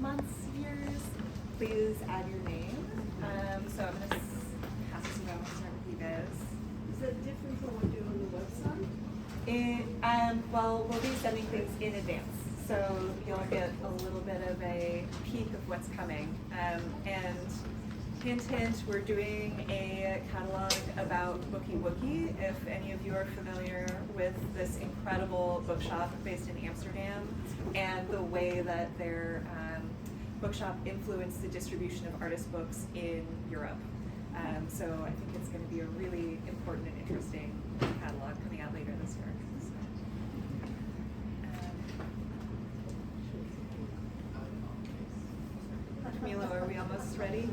months, years, please add your name. So I'm going to pass this around and start with you guys. Is that different from what you do on the website? Well, we'll be sending things in advance, so you'll get a little bit of a peek of what's coming. And hint, hint, we're doing a catalog about Bookie Wookie. If any of you are familiar with this incredible bookshop based in Amsterdam and the way that their bookshop influenced the distribution of artist books in Europe. So I think it's going to be a really important and interesting catalog coming out later this year. Camilo, are we almost ready?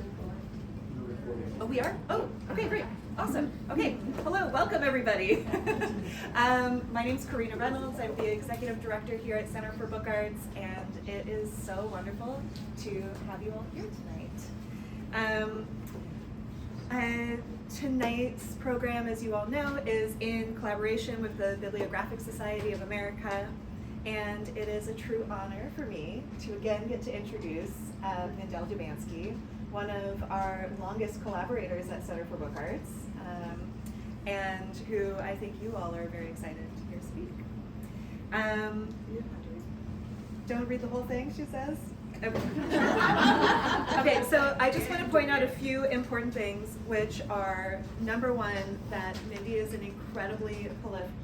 Oh, we are? Oh, okay, great. Awesome. Okay, hello, welcome everybody. My name's Curator Mindell. I'm the executive director here at Center for Book Arts, and it is so wonderful to have you all here tonight. Tonight's program, as you all know, is in collaboration with the Bibliographic Society of America, and it is a true honor for me to again get to introduce Mindell Dubansky, one of our longest collaborators at Center for Book Arts, and who I think you all are very excited to hear speak. Don't read the whole thing, she says. Okay, so I just want to point out a few important things, which are, number one, that Mindy is an incredibly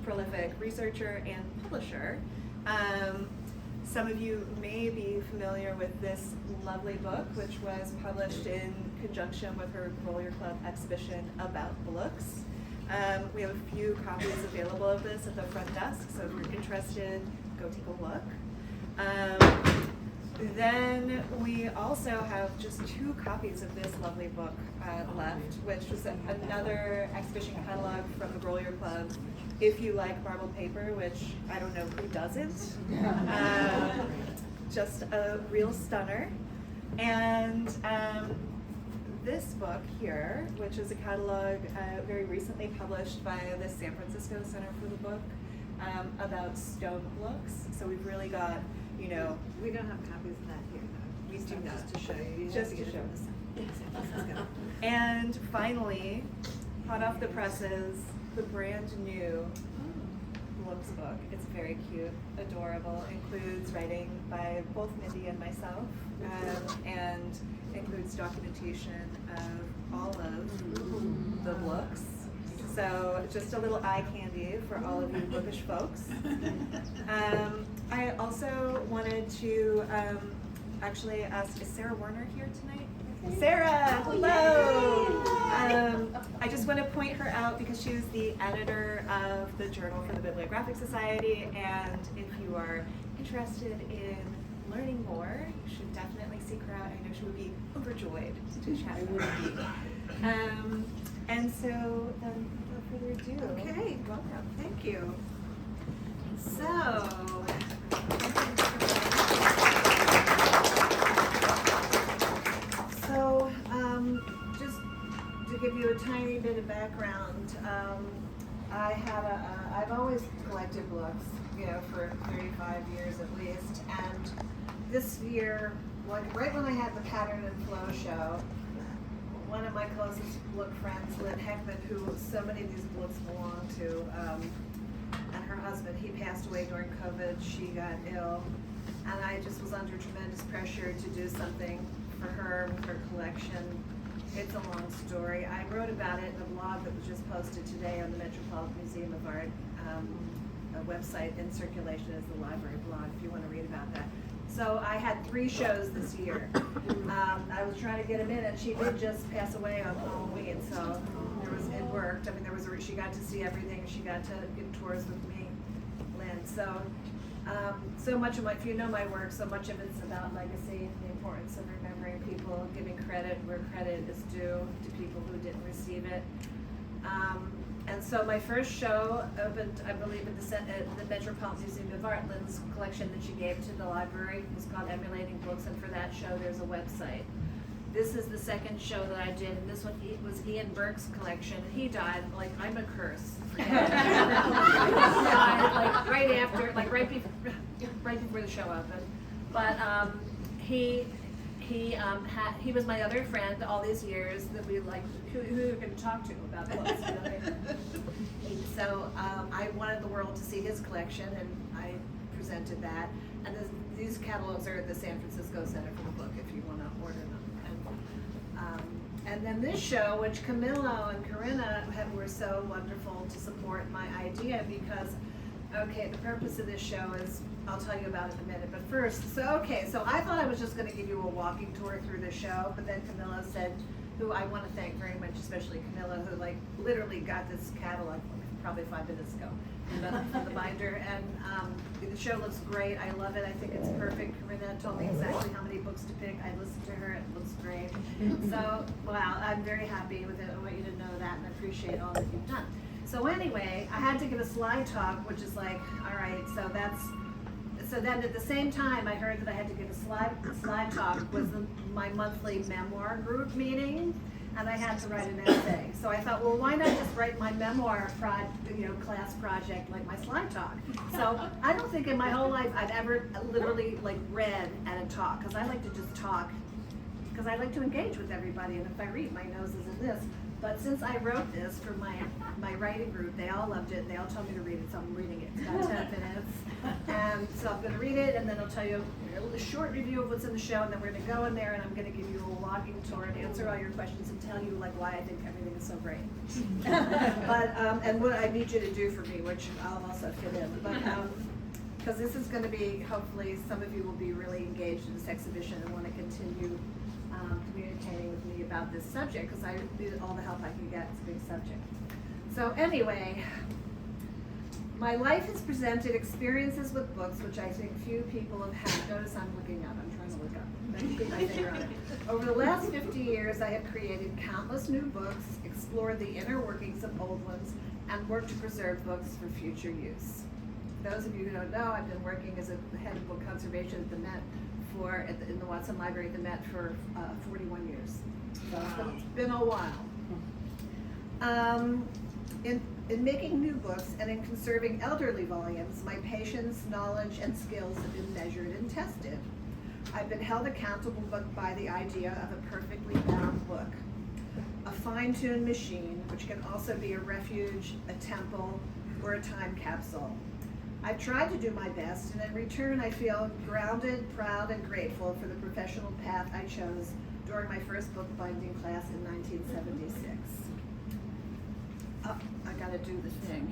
prolific researcher and publisher. Some of you may be familiar with this lovely book, which was published in conjunction with her Roller Club exhibition about books. We have a few copies available of this at the front desk, so if you're interested, go take a look. Then we also have just 2 copies of this lovely book left, which was another exhibition catalog from the Roller Club. If you like marbled paper, which I don't know who doesn't, just a real stunner. And this book here, which is a catalog very recently published by the San Francisco Center for the Book about stone books. So we've really got, you know. We don't have copies of that here, though. We do not. Just to show you. Just to show. And finally, hot off the presses, the brand new Blooks book. It's very cute, adorable, includes writing by both Mindy and myself, and includes documentation of all of the Blooks. So just a little eye candy for all of you bookish folks. I also wanted to actually ask, is Sarah Warner here tonight? Sarah, hello! I just want to point her out because she is the editor of the Journal for the Bibliographic Society, and if you are interested in learning more, you should definitely seek her out. I know she would be overjoyed to chat with you. And so, then, without further ado, Okay, welcome. thank you. So, just to give you a tiny bit of background, I've always collected books, you know, for 35 years at least, and this year, right when I had the Pattern and Flow show, one of my closest book friends, Lynn Heckman, who so many of these books belong to, and her husband, he passed away during COVID, she got ill, and I just was under tremendous pressure to do something for her with her collection. It's a long story. I wrote about it in a blog that was just posted today on the Metropolitan Museum of Art a website in circulation as the library blog, if you want to read about that. So I had 3 shows this year. I was trying to get them in, and she did just pass away on Halloween, so it worked. I mean, she got to see everything. She got to give tours with me, Lynn. So much of if you know my work, so much of it's about legacy, the importance of remembering people, giving credit where credit is due to people who didn't receive it. And so my first show opened, I believe, at the Metropolitan Museum of Art. Lynn's collection that she gave to the library was called Emulating Books, and for that show there's a website. This is the second show that I did, and this one was Ian Burke's collection. He died, like, I'm a curse for him. He died, like, right before the show opened. But he was my other friend all these years that we like, who we were going to talk to about books. You know? So I wanted the world to see his collection, and I presented that. And these catalogs are at the San Francisco Center for the Book if you want to order them. And then this show, which Camillo and Corinna were so wonderful to support my idea, because, okay, the purpose of this show is, I'll tell you about it in a minute, but first, so I thought I was just going to give you a walking tour through the show, but then Camillo said, who I want to thank very much, especially Camillo, who like literally got this catalog probably 5 minutes ago from the binder, and the show looks great. I love it. I think it's perfect. Corinna told me exactly how many books to pick. I listened to her. It looks great. So, wow, I'm very happy with it. I want you to know that and appreciate all that you've done. So anyway, I had to give a slide talk, which is like, all right, so then at the same time, I heard that I had to give a slide talk was my monthly memoir group meeting, and I had to write an essay. So I thought, well, why not just write my memoir class project like my slide talk? So I don't think in my whole life I've ever literally like read at a talk, because I like to just talk, because I like to engage with everybody, and if I read, my nose is in this. But since I wrote this for my writing group, they all loved it. They all told me to read it, so I'm reading it. It's about 10 minutes. And so I'm going to read it, and then I'll tell you a short review of what's in the show, and then we're going to go in there, and I'm going to give you a walking tour and answer all your questions and tell you like why I think everything is so great. But and what I need you to do for me, which I'll also fit in. But because this is going to be, hopefully, some of you will be really engaged in this exhibition and want to continue communicating with me about this subject, because I need all the help I can get. It's a big subject. So anyway, my life has presented experiences with books which I think few people have had. Notice I'm looking up. I'm trying to look up. Keep my finger on it. Over the last 50 years, I have created countless new books, explored the inner workings of old ones, and worked to preserve books for future use. Those of you who don't know, I've been working as a head of book conservation at the Met in the Watson Library at the Met for 41 years. So it's been a while. In making new books and in conserving elderly volumes, my patience, knowledge, and skills have been measured and tested. I've been held accountable by the idea of a perfectly bound book, a fine-tuned machine, which can also be a refuge, a temple, or a time capsule. I've tried to do my best, and in return I feel grounded, proud, and grateful for the professional path I chose during my first bookbinding class in 1976. Oh, I gotta do the thing.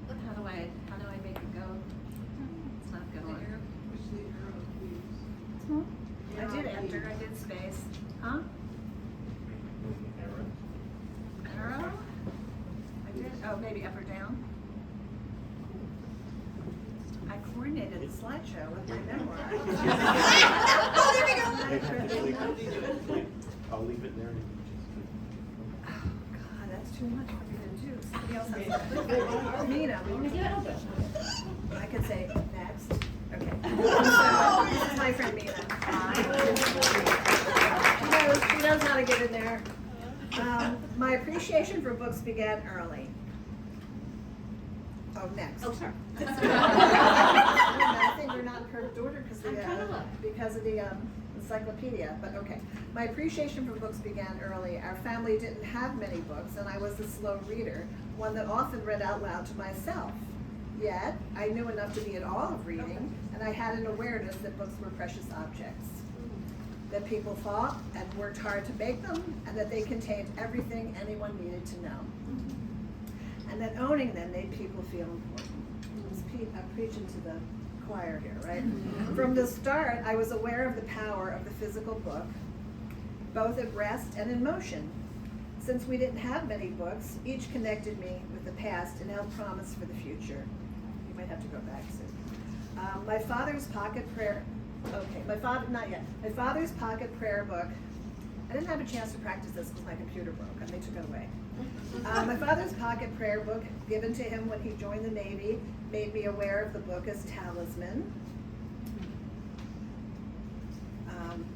How do I make it go? It's not going. I did enter, I did space. Huh? Arrow? I did, oh, maybe up or down? I coordinated the slideshow with my memoir. Oh, there we go. I'll leave it there. Oh, God, that's too much for me to do. Somebody else has to. Mina, I could say next. Okay. This is my friend Mina. She knows how to get in there. My appreciation for books began early. Oh, next. Oh, sure. I think we're not in perfect order because of the encyclopedia, but okay. My appreciation for books began early. Our family didn't have many books, and I was a slow reader, one that often read out loud to myself. Yet, I knew enough to be in awe of reading, and I had an awareness that books were precious objects, that people thought and worked hard to make them, and that they contained everything anyone needed to know. And that owning them made people feel important. I'm preaching to the choir here, right? From the start, I was aware of the power of the physical book, both at rest and in motion. Since we didn't have many books, each connected me with the past and held promise for the future. You might have to go back soon. My father's pocket prayer, my father's pocket prayer book. I didn't have a chance to practice this because my computer broke and they took it away. My father's pocket prayer book, given to him when he joined the Navy, made me aware of the book as talisman.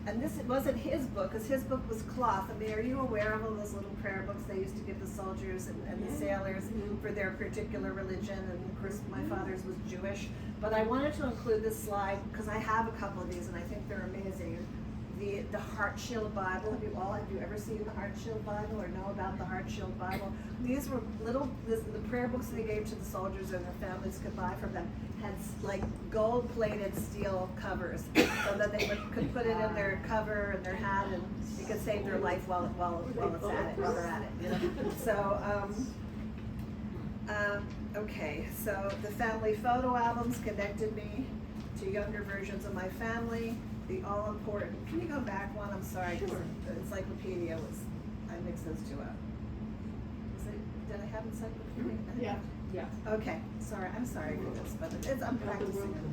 And this wasn't his book, because his book was cloth. I mean, are you aware of all those little prayer books they used to give the soldiers and the sailors for their particular religion? And of course, my father's was Jewish, But I wanted to include this slide because I have a couple of these and I think they're amazing. The Heart Shield Bible. Have you ever seen the Heart Shield Bible or know about the Heart Shield Bible? These were the prayer books they gave to the soldiers and their families could buy from them had like gold-plated steel covers so that they could put it in their cover and their hat and it could save their life while they're at it. You know? So, okay, so the family photo albums connected me to younger versions of my family. The all-important, can you go back one? I'm sorry, Sure. the encyclopedia I mixed those two up. Did I have encyclopedia? Yeah. Okay, I'm sorry for this, but I'm practicing it.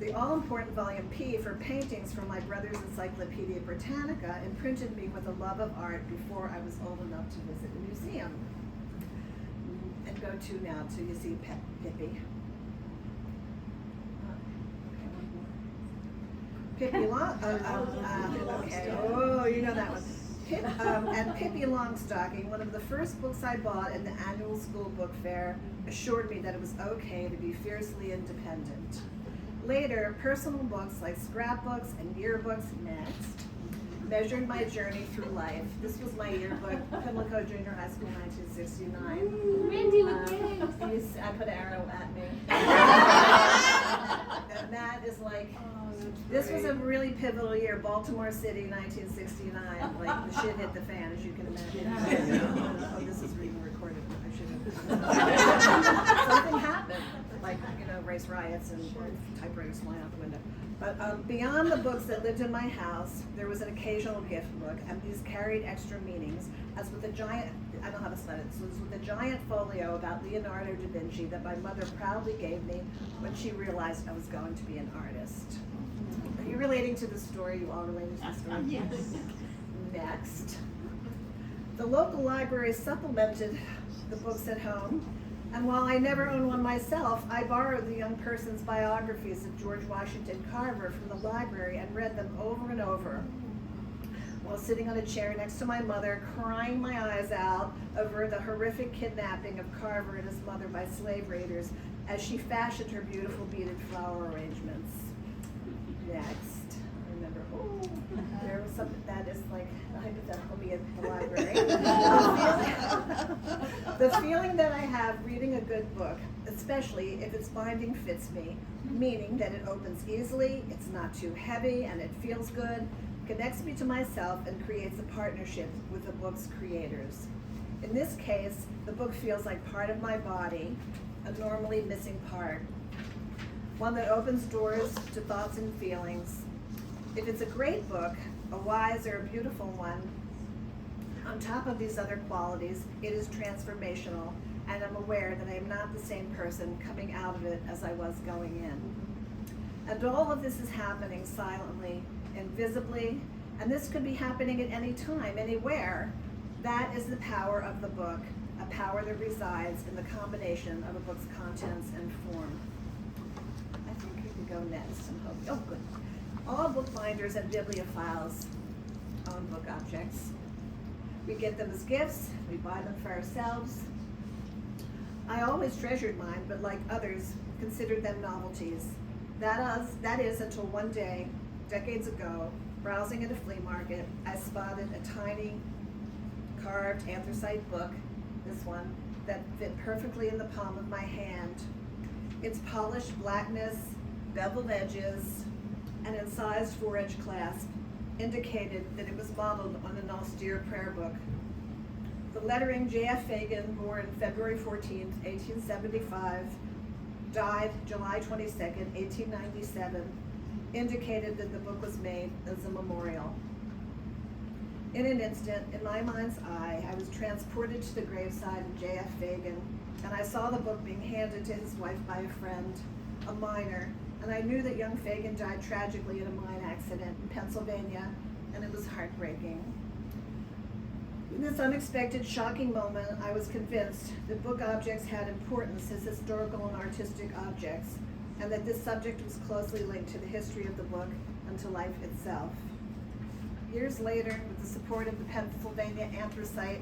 The all-important volume P for paintings from my brother's Encyclopedia Britannica imprinted me with a love of art before I was old enough to visit a museum. And go to now till you see Pippi. Pippi okay, oh, you know that one. And Pippi Longstocking, one of the first books I bought in the annual school book fair, assured me that it was okay to be fiercely independent. Later, personal books like scrapbooks and yearbooks next measured my journey through life. This was my yearbook, Pimlico Junior High School, 1969. Randy with games. I put an arrow at me. And that is like, this was a really pivotal year, Baltimore City, 1969. Like, the shit hit the fan, as you can imagine. Oh, this is being recorded. I should have. Something happened, like, race riots and typewriters flying out the window. But beyond the books that lived in my house, there was an occasional gift book, and these carried extra meanings, as with a giant, I don't have a slide, so it's with a giant folio about Leonardo da Vinci that my mother proudly gave me when she realized I was going to be an artist. Are you relating to the story? You all relating to the story? Yes. Next. The local library supplemented the books at home, and while I never owned one myself, I borrowed the young person's biographies of George Washington Carver from the library and read them over and over while sitting on a chair next to my mother, crying my eyes out over the horrific kidnapping of Carver and his mother by slave raiders as she fashioned her beautiful beaded flower arrangements. Next, remember, there was something that is like a hypothetical me at the library. The feeling that I have reading a good book, especially if its binding fits me, meaning that it opens easily, it's not too heavy, and it feels good, connects me to myself and creates a partnership with the book's creators. In this case, the book feels like part of my body, a normally missing part. One that opens doors to thoughts and feelings. If it's a great book, a wise or a beautiful one, on top of these other qualities, it is transformational, and I'm aware that I am not the same person coming out of it as I was going in. And all of this is happening silently, invisibly, and this could be happening at any time, anywhere. That is the power of the book, a power that resides in the combination of a book's contents and form. I think we could go next. Oh, good. All bookbinders and bibliophiles own book objects. We get them as gifts, we buy them for ourselves. I always treasured mine, but like others, considered them novelties. That is until one day, decades ago, browsing at a flea market, I spotted a tiny carved anthracite book, this one, that fit perfectly in the palm of my hand. Its polished blackness, beveled edges, and incised 4-inch clasp indicated that it was modeled on an austere prayer book. The lettering J.F. Fagan, born February 14, 1875, died July 22, 1897, indicated that the book was made as a memorial. In an instant, in my mind's eye, I was transported to the graveside of J.F. Fagan, and I saw the book being handed to his wife by a friend, a miner, and I knew that young Fagan died tragically in a mine accident in Pennsylvania, and it was heartbreaking. In this unexpected, shocking moment, I was convinced that book objects had importance as historical and artistic objects, and that this subject was closely linked to the history of the book and to life itself. Years later, with the support of the Pennsylvania Anthracite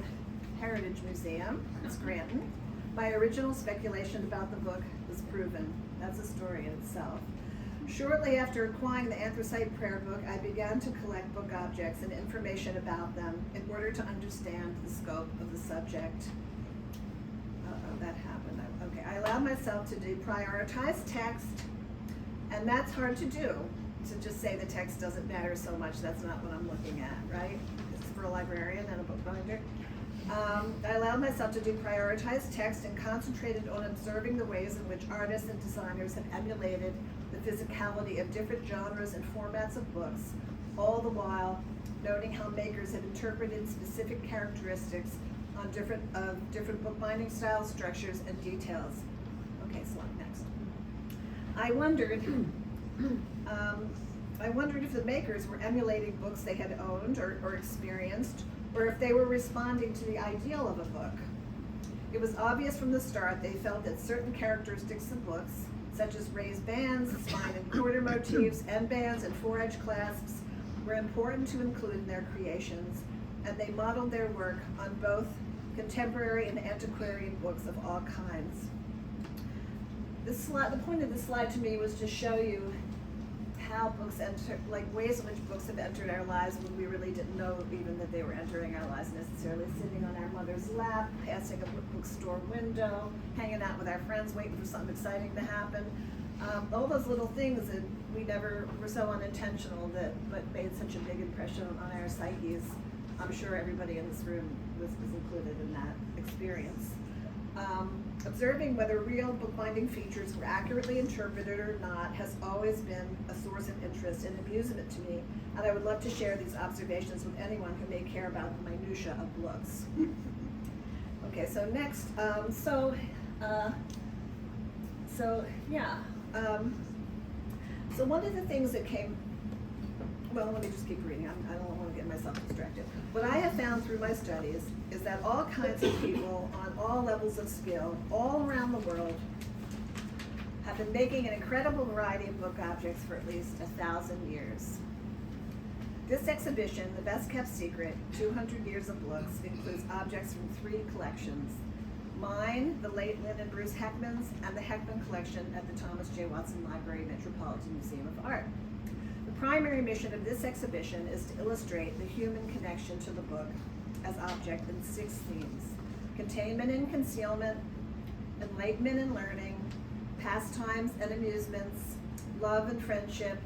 Heritage Museum in Scranton, my original speculation about the book was proven. That's a story in itself. Shortly after acquiring the Anthracite Prayer Book, I began to collect book objects and information about them in order to understand the scope of the subject. That happened. Okay, I allowed myself to deprioritize text, and that's hard to do. To just say the text doesn't matter so much, that's not what I'm looking at, right? It's for a librarian and a bookbinder. I allowed myself to deprioritize text and concentrated on observing the ways in which artists and designers have emulated the physicality of different genres and formats of books, all the while noting how makers have interpreted specific characteristics on different bookbinding styles, structures, and details. Okay, so next. I wondered if the makers were emulating books they had owned or experienced, or if they were responding to the ideal of a book. It was obvious from the start they felt that certain characteristics of books, such as raised bands, spine and quarter motifs, end bands, and four-edge clasps, were important to include in their creations, and they modeled their work on both contemporary and antiquarian books of all kinds. The point of this slide to me was to show you how books enter, like ways in which books have entered our lives when we really didn't know even that they were entering our lives necessarily. Sitting on our mother's lap, passing a bookstore window, hanging out with our friends, waiting for something exciting to happen. All those little things that we never were so unintentional but made such a big impression on our psyches. I'm sure everybody in this room was included in that experience. Observing whether real bookbinding features were accurately interpreted or not has always been a source of interest and amusement to me, and I would love to share these observations with anyone who may care about the minutiae of books. Okay, so next, so one of the things that came, well, let me just keep reading. I don't want to get myself distracted. What I have found through my studies is that all kinds of people on all levels of skill, all around the world, have been making an incredible variety of book objects for at least 1,000 years. This exhibition, The Best Kept Secret, 200 Years of Blooks, includes objects from 3 collections. Mine, the late Lynn and Bruce Heckman's, and the Heckman collection at the Thomas J. Watson Library, Metropolitan Museum of Art. The primary mission of this exhibition is to illustrate the human connection to the book as object in 6 themes: containment and concealment, enlightenment and learning, pastimes and amusements, love and friendship,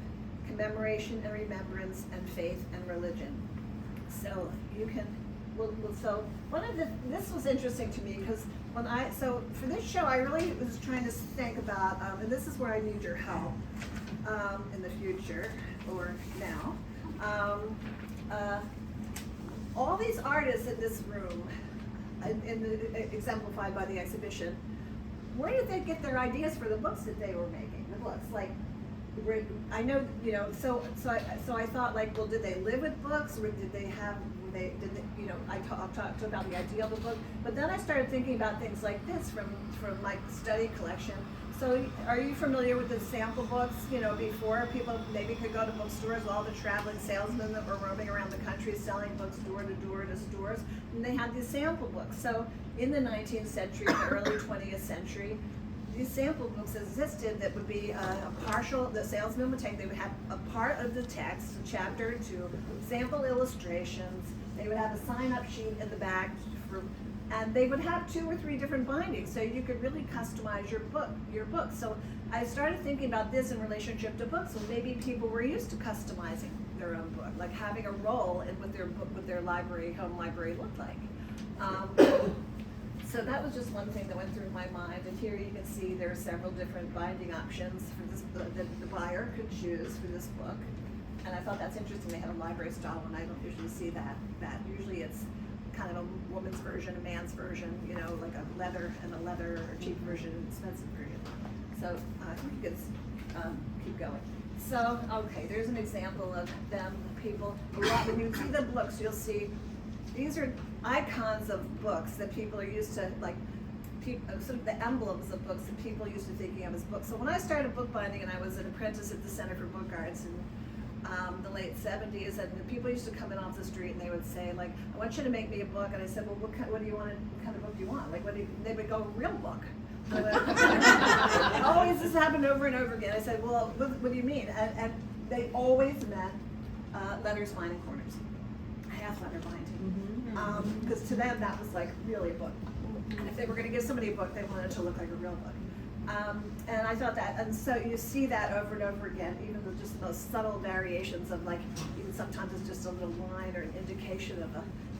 commemoration and remembrance, and faith and religion. So you can, so this was interesting to me because so for this show I really was trying to think about, and this is where I need your help in the future or now. All these artists in this room, exemplified by the exhibition, where did they get their ideas for the books that they were making? The books, like, I know, you know, so I thought, like, well, did they live with books, or did they have, you know, I talked about the idea of the book, but then I started thinking about things like this from like study collection. So are you familiar with the sample books? You know, before people maybe could go to bookstores, all the traveling salesmen that were roaming around the country selling books door to door to stores, and they had these sample books. So in the 19th century, the early 20th century, these sample books existed that would be a partial, the salesman would take, they would have a part of the text, a chapter or 2, sample illustrations, they would have a sign-up sheet in the back, and they would have 2 or 3 different bindings, so you could really customize your book. So I started thinking about this in relationship to books, and maybe people were used to customizing their own book, like having a role in what their book, what their library, home library looked like. So that was just one thing that went through my mind, and here you can see there are several different binding options for this that the buyer could choose for this book. And I thought that's interesting. They had a library style one. I don't usually see that. Usually it's kind of a woman's version, a man's version, you know, like a leather or cheap version, an expensive version. So I think you could keep going. So, okay, there's an example of them, people. When you see the books, you'll see these are icons of books that people are used to, like, sort of the emblems of books that people used to thinking of as books. So when I started bookbinding, and I was an apprentice at the Center for Book Arts in the late 70s, and the people used to come in off the street and they would say, like, I want you to make me a book. And I said, well, what do you want? What kind of book do you want? Like, they would go, real book. Always, this happened over and over again. I said, well, what do you mean? And they always meant letters, binding corners, half letter binding. Because to them, that was like really a book. And if they were going to give somebody a book, they wanted it to look like a real book. And I thought that, and so you see that over and over again, even the just the most subtle variations of like, even sometimes it's just a little line or an indication of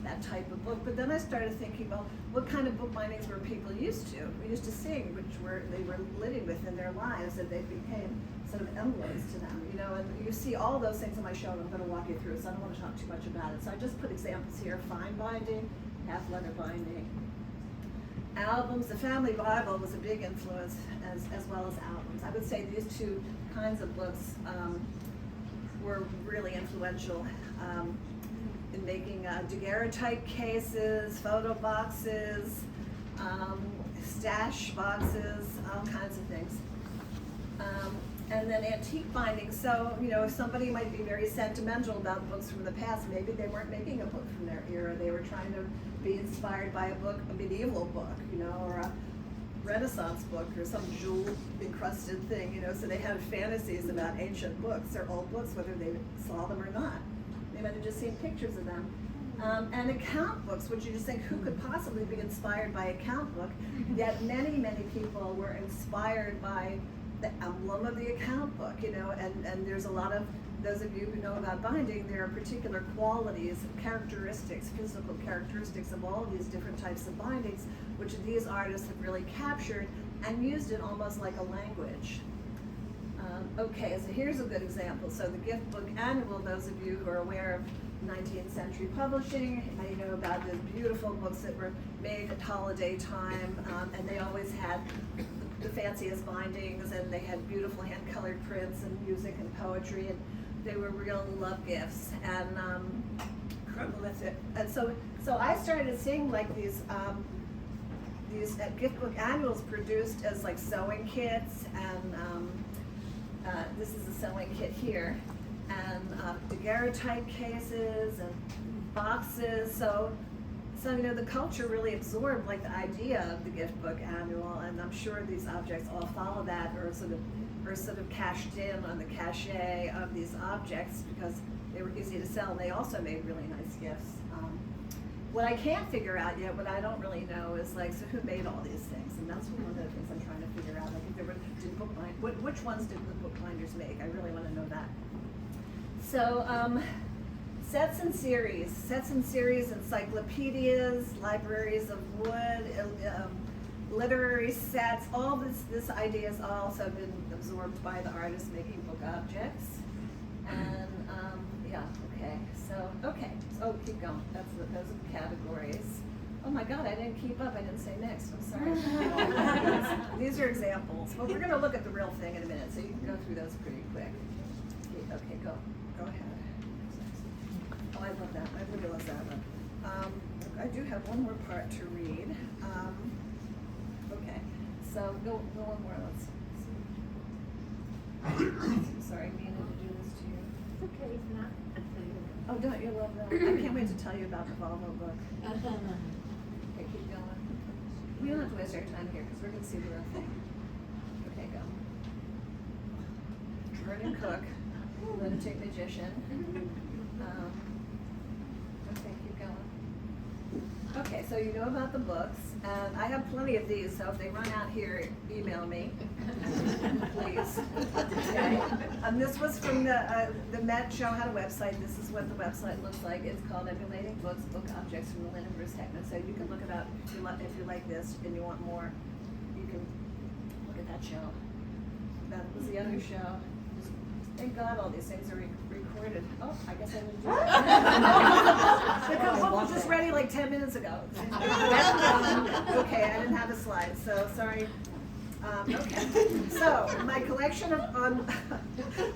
that type of book. But then I started thinking, well, what kind of book bindings were people used to? We used to seeing, which they were living with in their lives, and they became sort of emblems to them, you know. And you see all those things in my show, and I'm going to walk you through it, so I don't want to talk too much about it. So I just put examples here: fine binding, half letter binding. Albums, the Family Bible was a big influence as well as albums. I would say these two kinds of books were really influential in making daguerreotype cases, photo boxes, stash boxes, all kinds of things. And then antique binding. So, you know, if somebody might be very sentimental about books from the past, maybe they weren't making a book from their era. They were trying to be inspired by a medieval book, you know, or a Renaissance book, or some jewel encrusted thing, you know. So they had fantasies about ancient books or old books, whether they saw them or not. They might have just seen pictures of them. And account books, which you just think, who could possibly be inspired by account book? Yet many, many people were inspired by the emblem of the account book, you know, and there's a lot of, those of you who know about binding, there are particular qualities, characteristics, physical characteristics of all of these different types of bindings, which these artists have really captured and used it almost like a language. Okay, so here's a good example. So the Gift Book Annual, those of you who are aware of 19th century publishing, you know about the beautiful books that were made at holiday time, and they always had the fanciest bindings, and they had beautiful hand-colored prints and music and poetry, and they were real love gifts. And and so I started seeing like these gift book annuals produced as like sewing kits, and this is a sewing kit here, and daguerreotype cases and boxes. So you know, the culture really absorbed like the idea of the gift book annual, and I'm sure these objects all follow that, or sort of cashed in on the cachet of these objects because they were easy to sell, and they also made really nice gifts. What I can't figure out yet, what I don't really know, is like, so who made all these things? And that's one of the things I'm trying to figure out. Like, if there were, which ones did the bookbinders make? I really want to know that. So, sets and series, encyclopedias, libraries of wood, literary sets, all this idea has also been absorbed by the artists making book objects. And yeah, so keep going. Those are the categories. Oh my God, I didn't keep up. I didn't say next. I'm sorry. These are examples. Well, we're going to look at the real thing in a minute, so you can go through those pretty quick. Okay, go ahead. Oh, I love that. I really love that one. I do have one more part to read. Okay, so go one more. Let's see. Sorry, Nina, to do this to you. It's okay, it's not. Oh, don't you love that? I can't wait to tell you about the Volvo book. Okay, keep going. We don't have to waste our time here because we're going to see the real thing. Okay, go. Vernon Cook, lunatic magician. Okay, keep going. Okay, so you know about the books, and I have plenty of these, so if they run out here, email me, please. Okay. This was from the Met Show had a website. This is what the website looks like. It's called Emulating Books, Book Objects from the Lindenberg Technique. So you can look it up if you like this and you want more. You can look at that show. That was the other show. Thank God all these things are recorded. Oh, I guess I didn't do that. The book was just ready like 10 minutes ago. Okay, I didn't have a slide, so sorry. Okay, so my collection of, am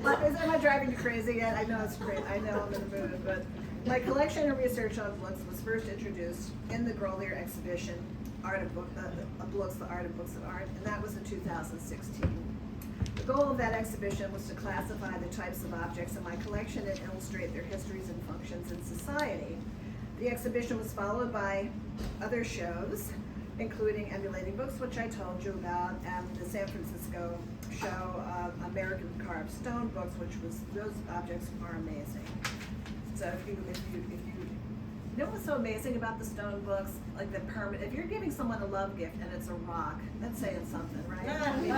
I driving you crazy yet? I know it's great, I know I'm in the mood, but my collection and research on books was first introduced in the Grolier exhibition, Art of Books, the Art of Books and Art, and that was in 2016. The goal of that exhibition was to classify the types of objects in my collection and illustrate their histories and functions in society. The exhibition was followed by other shows including Emulating Books, which I told you about, and the San Francisco show, American Carved Stone Books, those objects are amazing. So if you know what's so amazing about the stone books, like the permanent, if you're giving someone a love gift and it's a rock, that's saying something, right? I mean,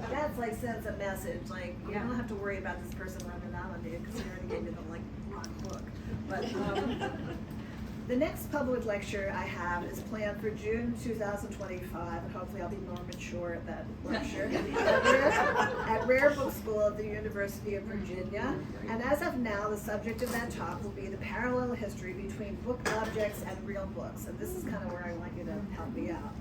that's like sends a message, like, you don't have to worry about this person running out on you because you already gave me the like rock book. But the next public lecture I have is planned for June 2025, and hopefully I'll be more mature at that lecture, at Rare Book School at the University of Virginia. And as of now, the subject of that talk will be the parallel history between book objects and real books. And this is kind of where I want you to help me out.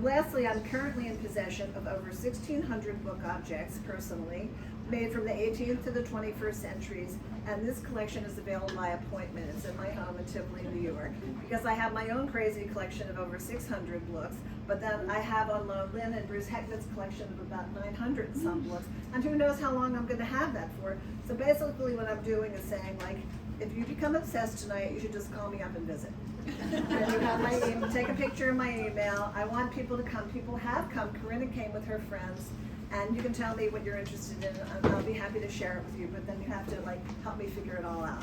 Lastly, I'm currently in possession of over 1,600 book objects, personally, made from the 18th to the 21st centuries, and this collection is available by appointment. It's in my home in Tivoli, New York, because I have my own crazy collection of over 600 books, but then I have on loan Lynn and Bruce Heckman's collection of about 900 and some books, and who knows how long I'm going to have that for. So basically what I'm doing is saying, like, if you become obsessed tonight, you should just call me up and visit. And you have my email, take a picture of my email. I want people to come. People have come. Corinna came with her friends. And you can tell me what you're interested in, and I'll be happy to share it with you, but then you have to like help me figure it all out.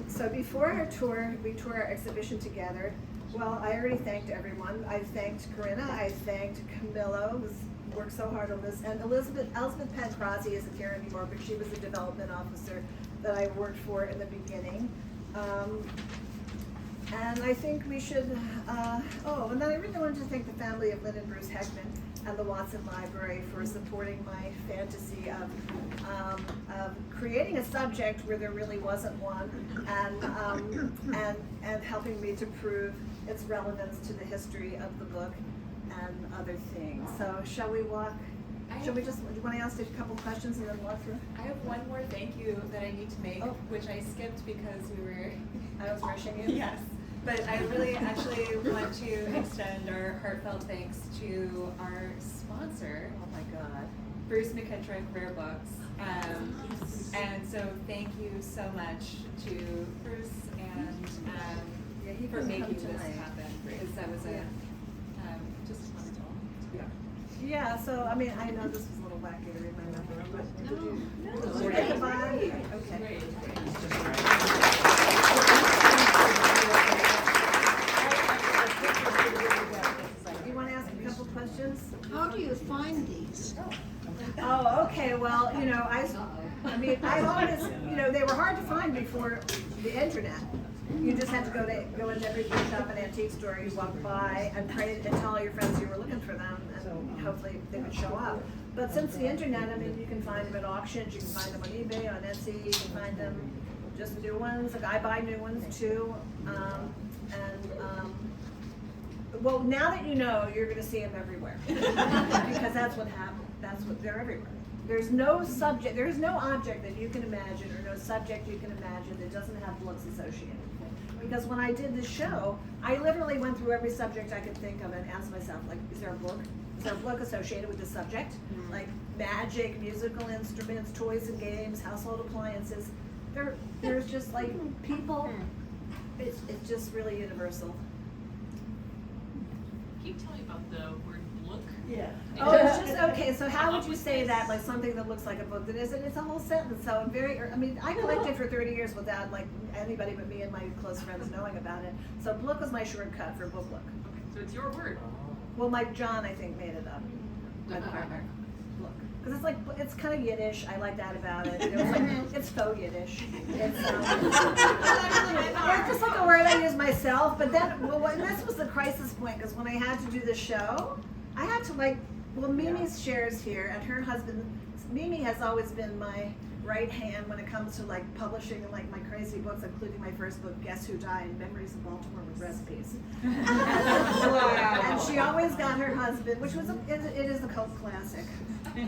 So before our tour, we tour our exhibition together. Well, I already thanked everyone. I thanked Corinna, I thanked Camillo, who's worked so hard on this, and Elizabeth Pancrazzi isn't here anymore, but she was the development officer that I worked for in the beginning. And I think we should, and then I really wanted to thank the family of Lynn and Bruce Heckman and the Watson Library for supporting my fantasy of creating a subject where there really wasn't one, and helping me to prove its relevance to the history of the book and other things. So shall we walk? Do you want to ask a couple questions and then walk through? I have one more thank you that I need to make, which I skipped because I was rushing you? Yes. But I really actually want to extend our heartfelt thanks to our sponsor, oh my God, Bruce McKittrick, Rare Books. And so thank you so much to Bruce and for making this happen, because that was just wonderful. Yeah, so I mean, I know this was a little wacky to read my number, but did you get the vibe? Okay. You want to ask a couple questions? How do you find these? Oh, okay, well, I mean, I've always, they were hard to find before the internet. You just had to go into every bookshop and antique store you walked by and pray and tell all your friends you were looking for them, and hopefully they would show up. But since the internet, I mean, you can find them at auctions, you can find them on eBay, on Etsy, you can find them just new ones. Like I buy new ones too, well, now that you know, you're going to see them everywhere because that's what happened. They're everywhere. There's no subject, there's no object that you can imagine or no subject you can imagine that doesn't have books associated with it. Because when I did the show, I literally went through every subject I could think of and asked myself, like, is there a book? Is there a book associated with this subject? Mm-hmm. Like magic, musical instruments, toys and games, household appliances. There's just like people. It's just really universal. Can you tell me about the word look? Yeah. Oh, it's just, okay, so how would you say that, like something that looks like a book that isn't? It's a whole sentence, so I collected for 30 years without like anybody but me and my close friends knowing about it. So book was my shortcut for book look. Okay, so it's your word. Well, Mike John, I think, made it up. Look. Because it's kind of Yiddish, I like that about it. It's faux Yiddish. It's just like a word I use myself, but then, this was the crisis point, because when I had to do the show, I had to Mimi's shares here, and her husband, Mimi has always been my right hand when it comes to publishing my crazy books, including my first book, Guess Who Died? Memories of Baltimore with Recipes. Wow. And she always got her husband, which was it is a cult classic. I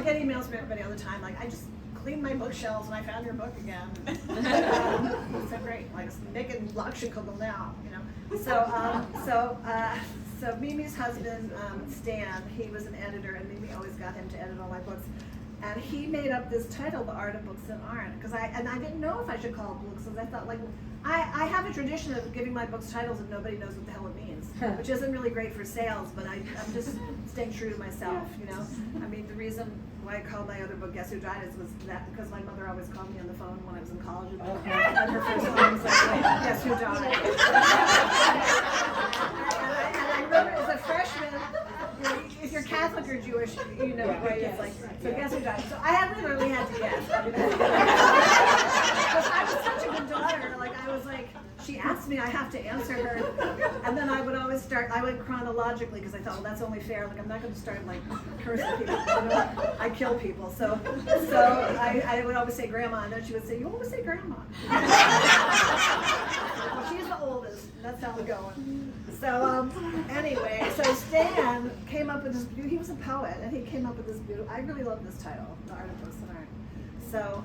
get emails from everybody all the time, I just cleaned my bookshelves and I found your book again. So great, making Lakshakugel now, So Mimi's husband, Stan, he was an editor, and Mimi always got him to edit all my books. And he made up this title, The Art of Books and Art, because I didn't know if I should call it books, because I thought, like, I have a tradition of giving my books titles and nobody knows what the hell it means, which isn't really great for sales, but I'm just staying true to myself, you know? I mean, the reason why I called my other book Guess Who Died was that because my mother always called me on the phone when I was in college, and her first line was like, Guess Who Died? And I remember as a freshman, you know, if you're Catholic or Jewish, you know, right? It's like, so Guess Who Died? So I literally had to guess. Because I was such a good daughter, like I was like, she asked me, I have to answer her, and then I would always start, I went chronologically, because I thought, well, that's only fair, like I'm not going to start like cursing people, you know? I kill people, so I would always say grandma, and then she would say, you always say grandma. Well, she's the oldest, that's how we're going. So anyway, so Stan came up with this, he was a poet, and he came up with this beautiful, I really love this title, The Art of Books and Art. So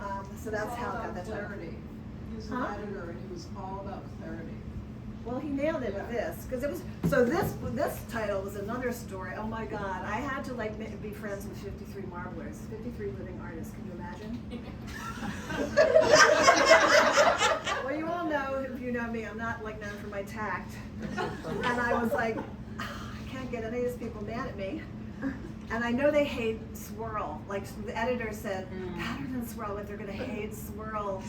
that's how I got that title. He was an editor, and he was all about clarity. Well, he nailed it with this, because it was, so this title was another story. Oh my God, I had to like be friends with 53 marblers, 53 living artists, can you imagine? Well, you all know, if you know me, I'm not like known for my tact. And I was like, I can't get any of these people mad at me. And I know they hate swirl. Like the editor said, pattern and swirl, but they're gonna hate swirl.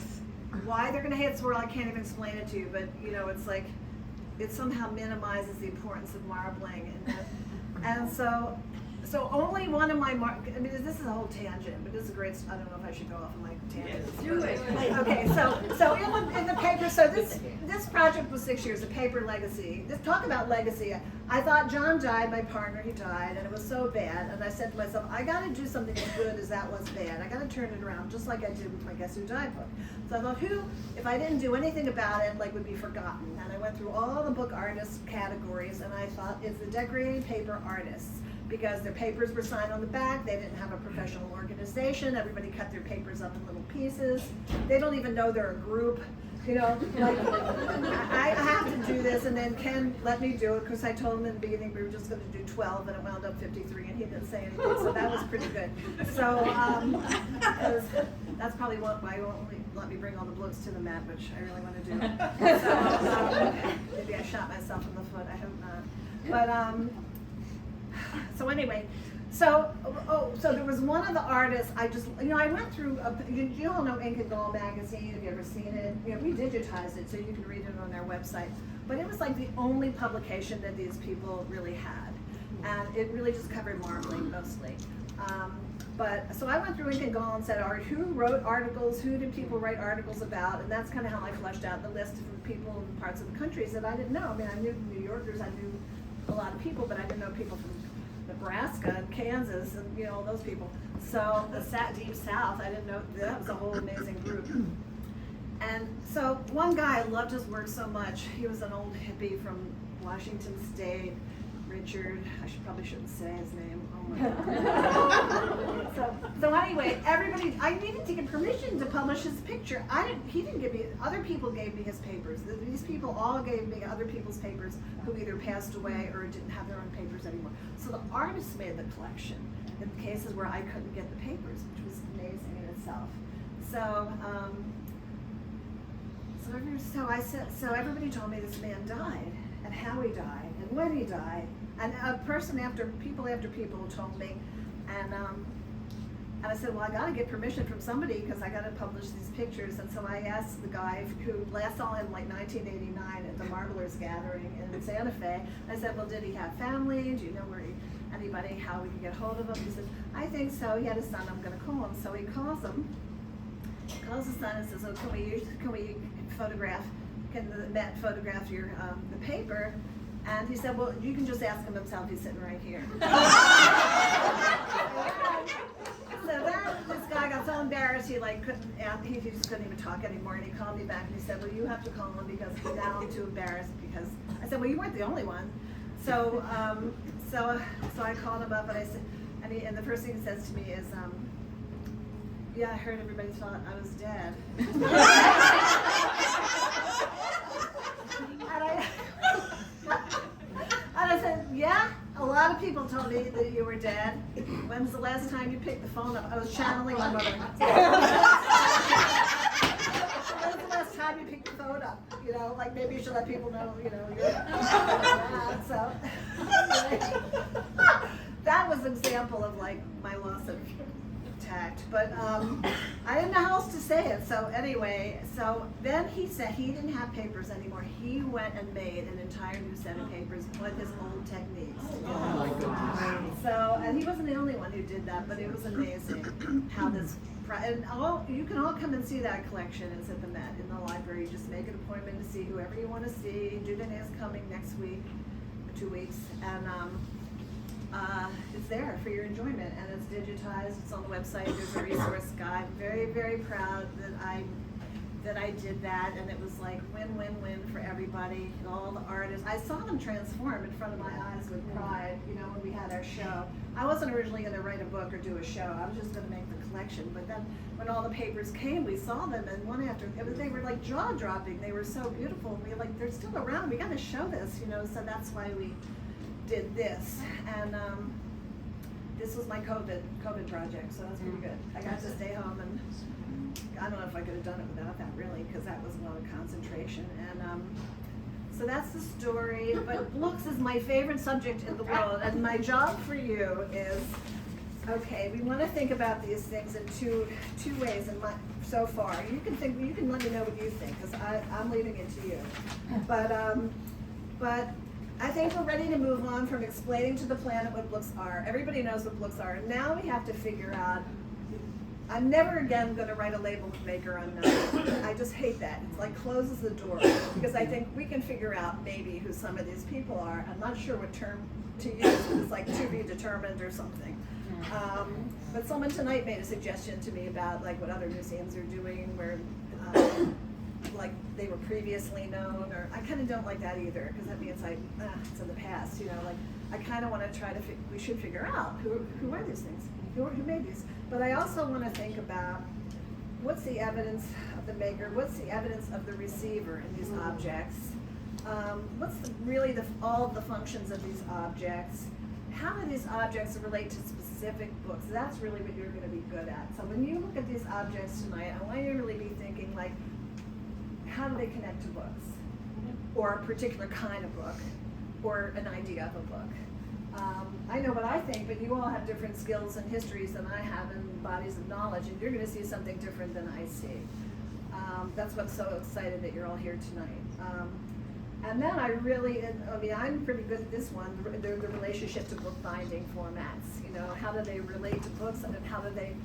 Why they're gonna hate swirl, I can't even explain it to you, but you know, it's like, it somehow minimizes the importance of marbling. And so only one of my, I mean, this is a whole tangent, but this is a great, I don't know if I should go off on my tangent. Do it. Okay, so in the paper, so this project was 6 years, a paper legacy. Talk about legacy. I thought John died, my partner, he died, and it was so bad, and I said to myself, I gotta do something as good as that was bad. I gotta turn it around, just like I did with my Guess Who Died book. So I thought, who, if I didn't do anything about it, like would be forgotten? And I went through all the book artist categories, and I thought, it's the decorating paper artists. Because their papers were signed on the back, they didn't have a professional organization, everybody cut their papers up in little pieces. They don't even know they're a group, you know, like, I have to do this, and then Ken let me do it, because I told him in the beginning we were just gonna do 12, and it wound up 53, and he didn't say anything, so that was pretty good. So, that's probably why he won't let me bring all the books to the mat, which I really wanna do. So, maybe I shot myself in the foot, I hope not. But, so anyway, so there was one of the artists, I went through, you all know Ink and Gall magazine, have you ever seen it? You know, we digitized it so you can read it on their website. But it was like the only publication that these people really had. And it really just covered marbling mostly. So I went through Ink and Gall and said, all right, who wrote articles, who did people write articles about? And that's kind of how I fleshed out the list of people in parts of the countries that I didn't know. I mean, I knew New Yorkers, I knew a lot of people, but I didn't know people from Nebraska and Kansas and, you know, all those people. So the Deep South, I didn't know, that was a whole amazing group. And so one guy, I loved his work so much. He was an old hippie from Washington State, Richard, probably shouldn't say his name, oh my God. So anyway, everybody, I needed to get permission to publish his picture. He didn't give me, other people gave me his papers. These people all gave me other people's papers who either passed away or didn't have their own papers anymore. So the artists made the collection in cases where I couldn't get the papers, which was amazing in itself. So everybody told me this man died, and how he died, and when he died, and people after people told me, and I said, well, I gotta get permission from somebody because I gotta publish these pictures. And so I asked the guy who last saw him like 1989 at the Marblers Gathering in Santa Fe. I said, well, did he have family? Do you know anybody, how we can get hold of him? He said, I think so. He had a son. I'm gonna call him. So he calls him. Calls his son and says, oh, can we photograph? Can the Met photograph your the paper? And he said, well, you can just ask him himself. He's sitting right here. So this guy got so embarrassed he just couldn't even talk anymore, and he called me back and he said, well, you have to call him because now I'm too embarrassed, because I said, well, you weren't the only one. So I called him up and I said, and the first thing he says to me is, yeah, I heard everybody thought I was dead. And I said, yeah, a lot of people told me that you were dead. When's the last time you picked the phone up? I was channeling my mother. When's the last time you picked the phone up? You know, like maybe you should let people know, you know, you're so that was an example of like my loss of tact. But I didn't know how else to say it. So anyway, so then he said he didn't have papers anymore. He went and made an entire new set of papers with his old techniques. Oh my goodness. So, and he wasn't the only one who did that, but it was amazing how this, and you can all come and see that collection. It's at the Met in the library. Just make an appointment to see whoever you want to see. Dudene is coming next week, 2 weeks, and it's there for your enjoyment, and it's digitized. It's on the website. There's a resource guide. Very, very proud that I did that, and it was like win-win-win for everybody. All the artists, I saw them transform in front of my eyes with pride. You know, when we had our show, I wasn't originally going to write a book or do a show. I was just going to make the collection. But then, when all the papers came, we saw them, and one after they were like jaw-dropping. They were so beautiful. And we were like, they're still around. We got to show this, you know. So that's why we did this, and this was my COVID project, so that's pretty good. I got to stay home, and I don't know if I could have done it without that, really, because that was a lot of concentration. And so that's the story. But books is my favorite subject in the world, and my job for you is, okay, we want to think about these things in two ways. So far, you can let me know what you think, because I'm leaving it to you. But I think we're ready to move on from explaining to the planet what books are. Everybody knows what books are. And now we have to figure out, I'm never again going to write a label maker unknown. I just hate that. It's like closes the door. Because I think we can figure out maybe who some of these people are. I'm not sure what term to use. It's like to be determined or something. But someone tonight made a suggestion to me about like what other museums are doing where like they were previously known, or I kind of don't like that either, because that means like it's in the past, you know. Like I kind of want to try to we should figure out who are these things, who made these. But I also want to think about what's the evidence of the maker, what's the evidence of the receiver in these objects, what's really all of the functions of these objects. How do these objects relate to specific books? That's really what you're going to be good at. So when you look at these objects tonight, I want you to really be thinking like, how do they connect to books, or a particular kind of book, or an idea of a book? I know what I think, but you all have different skills and histories than I have, and bodies of knowledge, and you're going to see something different than I see. That's what's so excited that you're all here tonight. And then I'm pretty good at this one, the relationship to bookbinding formats. You know, how do they relate to books, and how do they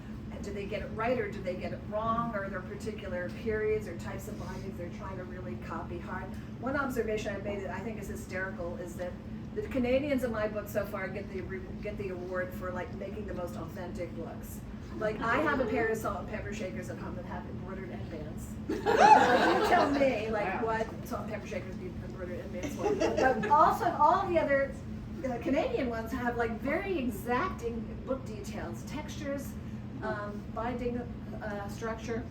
get it right, or do they get it wrong, or are there particular periods or types of bindings they're trying to really copy hard? One observation I made that I think is hysterical is that the Canadians in my book so far get the award for like making the most authentic books. Like I have a pair of salt and pepper shakers at home that have embroidered endbands. You tell me like what salt and pepper shakers need embroidered endbands for. But also all the other Canadian ones have like very exacting book details, textures, binding structure.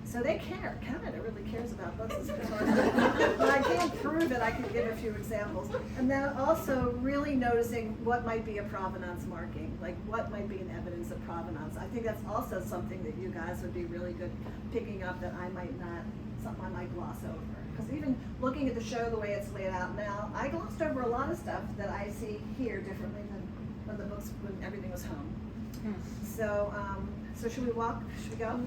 So they care. Canada really cares about books as far as but I can't prove it. I can give a few examples. And then also really noticing what might be a provenance marking, like what might be an evidence of provenance. I think that's also something that you guys would be really good picking up that I might not, something I might gloss over. Because even looking at the show the way it's laid out now, I glossed over a lot of stuff that I see here differently than when everything was home. So, so should we go?